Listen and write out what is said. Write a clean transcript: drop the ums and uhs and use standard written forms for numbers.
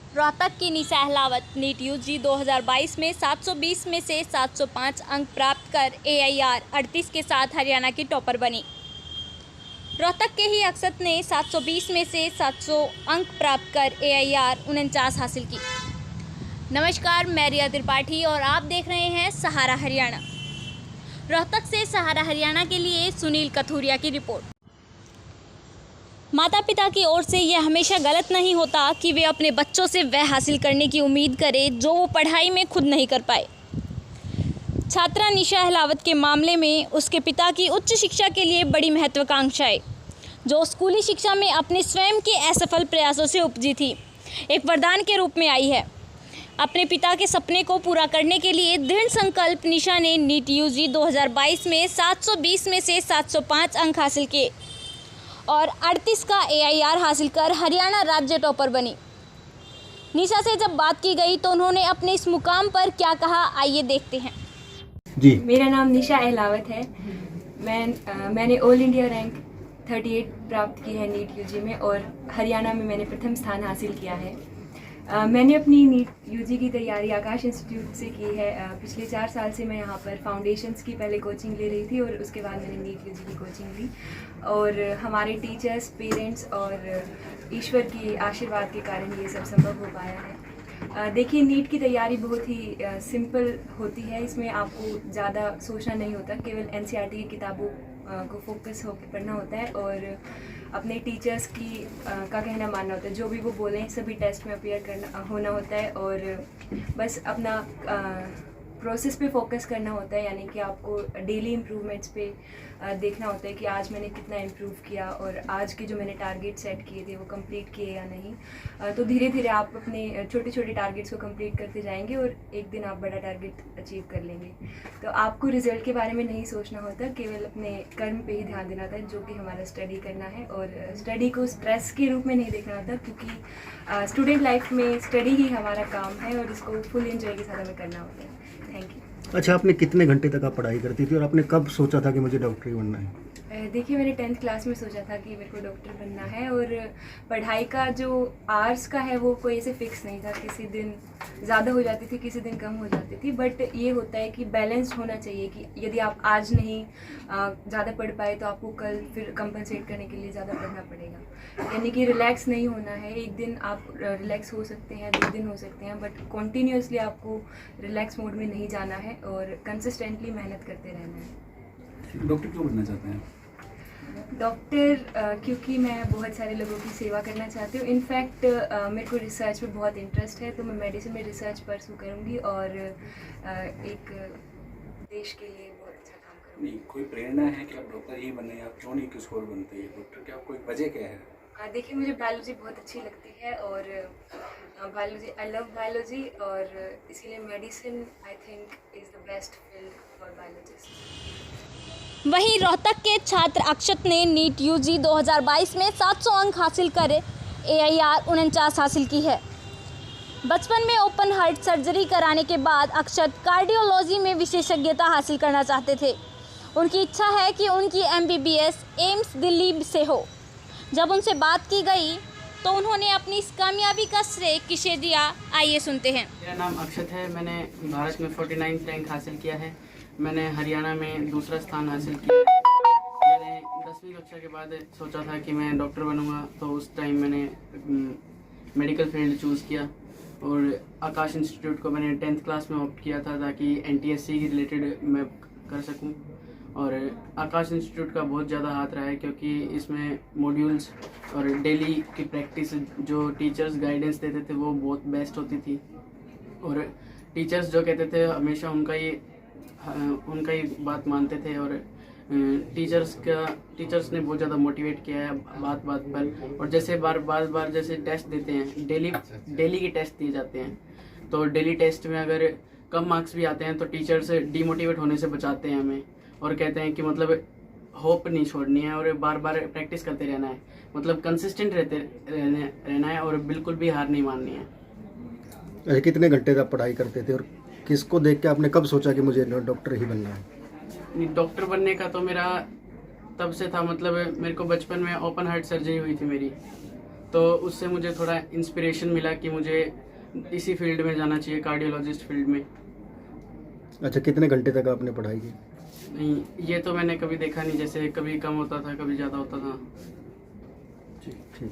रोहतक की निशा Ahlawat NEET UG 2022 में 720 में से 705 अंक प्राप्त कर AIR 38 के साथ हरियाणा की टॉपर बनी। रोहतक के ही अक्षत ने 720 में से 700 अंक प्राप्त कर AIR 49 हासिल की। नमस्कार, मैं रिया त्रिपाठी और आप देख रहे हैं सहारा हरियाणा। रोहतक से सहारा हरियाणा के लिए सुनील कथूरिया की रिपोर्ट। माता पिता की ओर से यह हमेशा गलत नहीं होता कि वे अपने बच्चों से वह हासिल करने की उम्मीद करें जो वो पढ़ाई में खुद नहीं कर पाए। छात्रा निशा अहलावत के मामले में उसके पिता की उच्च शिक्षा के लिए बड़ी महत्वाकांक्षाएं, जो स्कूली शिक्षा में अपने स्वयं के असफल प्रयासों से उपजी थी, एक वरदान के रूप में आई है। अपने पिता के सपने को पूरा करने के लिए दृढ़ संकल्प निशा ने नीट यूजी 2022 में 720 में से 705 अंक हासिल किए और 38 का AIR हासिल कर हरियाणा राज्य टॉपर बनी। निशा से जब बात की गई तो उन्होंने अपने इस मुकाम पर क्या कहा, आइए देखते हैं। जी, मेरा नाम निशा अहलावत है। मैंने ऑल इंडिया रैंक 38 प्राप्त की है नीट यूजी में और हरियाणा में मैंने प्रथम स्थान हासिल किया है। मैंने अपनी नीट यूजी की तैयारी आकाश इंस्टीट्यूट से की है। पिछले 4 साल से मैं यहाँ पर फाउंडेशंस की पहले कोचिंग ले रही थी और उसके बाद मैंने नीट यूजी की कोचिंग ली और हमारे टीचर्स, पेरेंट्स और ईश्वर की आशीर्वाद के कारण ये सब संभव हो पाया है। देखिए, नीट की तैयारी बहुत ही सिंपल होती है। इसमें आपको ज़्यादा सोचना नहीं होता, केवल NCERT की किताबों को फोकस होकर पढ़ना होता है और अपने टीचर्स की का कहना मानना होता है। जो भी वो बोलें सभी टेस्ट में अपीयर करना होना होता है और बस अपना प्रोसेस पे फोकस करना होता है, यानी कि आपको डेली इम्प्रूवमेंट्स पे देखना होता है कि आज मैंने कितना इम्प्रूव किया और आज के जो मैंने टारगेट सेट किए थे वो कंप्लीट किए या नहीं। तो धीरे धीरे आप अपने छोटे छोटे टारगेट्स को कंप्लीट करते जाएंगे और एक दिन आप बड़ा टारगेट अचीव कर लेंगे। तो आपको रिजल्ट के बारे में नहीं सोचना होता, केवल अपने कर्म पे ही ध्यान देना होता है, जो कि हमारा स्टडी करना है। और स्टडी को स्ट्रेस के रूप में नहीं देखना होता, क्योंकि स्टूडेंट लाइफ में स्टडी ही हमारा काम है और इसको फुल एंजॉय के साथ हमें करना होता है। Thank you. अच्छा, आपने कितने घंटे तक आप पढ़ाई करती थी और आपने कब सोचा था कि मुझे डॉक्टरी बनना है? देखिए, मैंने 10th क्लास में सोचा था कि मेरे को डॉक्टर बनना है और पढ़ाई का जो आवर्स का है वो कोई ऐसे फिक्स नहीं था। किसी दिन ज़्यादा हो जाती थी, किसी दिन कम हो जाती थी, बट ये होता है कि बैलेंस होना चाहिए कि यदि आप आज नहीं ज़्यादा पढ़ पाए तो आपको कल फिर कंपनसेट करने के लिए ज़्यादा पढ़ना पड़ेगा। यानी कि रिलैक्स नहीं होना है। एक दिन आप रिलैक्स हो सकते हैं, 2 दिन हो सकते हैं, बट कॉन्टीन्यूसली आपको रिलैक्स मोड में नहीं जाना है और कंसिस्टेंटली मेहनत करते रहना है। डॉक्टर क्यों बनना चाहते हैं? डॉक्टर क्योंकि मैं बहुत सारे लोगों की सेवा करना चाहती हूँ। इनफैक्ट मेरे को रिसर्च में बहुत इंटरेस्ट है, तो मैं मेडिसिन में रिसर्च परसू करूँगी और एक देश के लिए बहुत अच्छा काम करूँगी। नहीं, कोई प्रेरणा है कि आप डॉक्टर ही बनना है? आप क्यों नहीं किसी और बनते हैं डॉक्टर? क्या कोई वजह क्या है? देखिए, मुझे बायोलॉजी बहुत अच्छी लगती है और बायोलॉजी, आई लव बायोलॉजी, और इसीलिए medicine I think is the best field for biologist. वहीं रोहतक के छात्र अक्षत ने नीट यूजी 2022 में 700 अंक हासिल कर AIR 49 हासिल की है। बचपन में ओपन हार्ट सर्जरी कराने के बाद अक्षत कार्डियोलॉजी में विशेषज्ञता हासिल करना चाहते थे। उनकी इच्छा है कि उनकी MBBS एम्स दिल्ली से हो। जब उनसे बात की गई तो उन्होंने अपनी इस कामयाबी का श्रेय किसे दिया, आइए सुनते हैं। मेरा नाम अक्षत है। मैंने भारत में 49 रैंक हासिल किया है। मैंने हरियाणा में दूसरा स्थान हासिल किया है। मैंने 10वीं कक्षा के बाद सोचा था कि मैं डॉक्टर बनूंगा, तो उस टाइम मैंने मेडिकल फील्ड चूज़ किया और आकाश इंस्टीट्यूट को मैंने 10th क्लास में ऑप्ट किया था ताकि NTSC के रिलेटेड मैं कर सकूं। और आकाश इंस्टीट्यूट का बहुत ज़्यादा हाथ रहा है, क्योंकि इसमें मॉड्यूल्स और डेली की प्रैक्टिस जो टीचर्स गाइडेंस देते थे वो बहुत बेस्ट होती थी और टीचर्स जो कहते थे हमेशा उनका ही बात मानते थे और टीचर्स ने बहुत ज़्यादा मोटिवेट किया है बात पर। और जैसे बार जैसे टेस्ट देते हैं, डेली के टेस्ट दिए जाते हैं, तो डेली टेस्ट में अगर कम मार्क्स भी आते हैं तो टीचर्स डीमोटिवेट होने से बचाते हैं हमें और कहते हैं कि मतलब होप नहीं छोड़नी है और बार प्रैक्टिस करते रहना है, मतलब कंसिस्टेंट रहना है और बिल्कुल भी हार नहीं माननी है। अच्छा, कितने घंटे तक पढ़ाई करते थे और किसको देख के आपने कब सोचा कि मुझे डॉक्टर ही बनना है? डॉक्टर बनने का तो मेरा तब से था, मतलब मेरे को बचपन में ओपन हार्ट सर्जरी हुई थी मेरी, तो उससे मुझे थोड़ा इंस्पिरेशन मिला कि मुझे इसी फील्ड में जाना चाहिए, कार्डियोलॉजिस्ट फील्ड में। अच्छा, कितने घंटे तक आपने पढ़ाई की? नहीं, ये तो मैंने कभी देखा नहीं, जैसे कभी कम होता था, कभी ज़्यादा होता था। ठीक।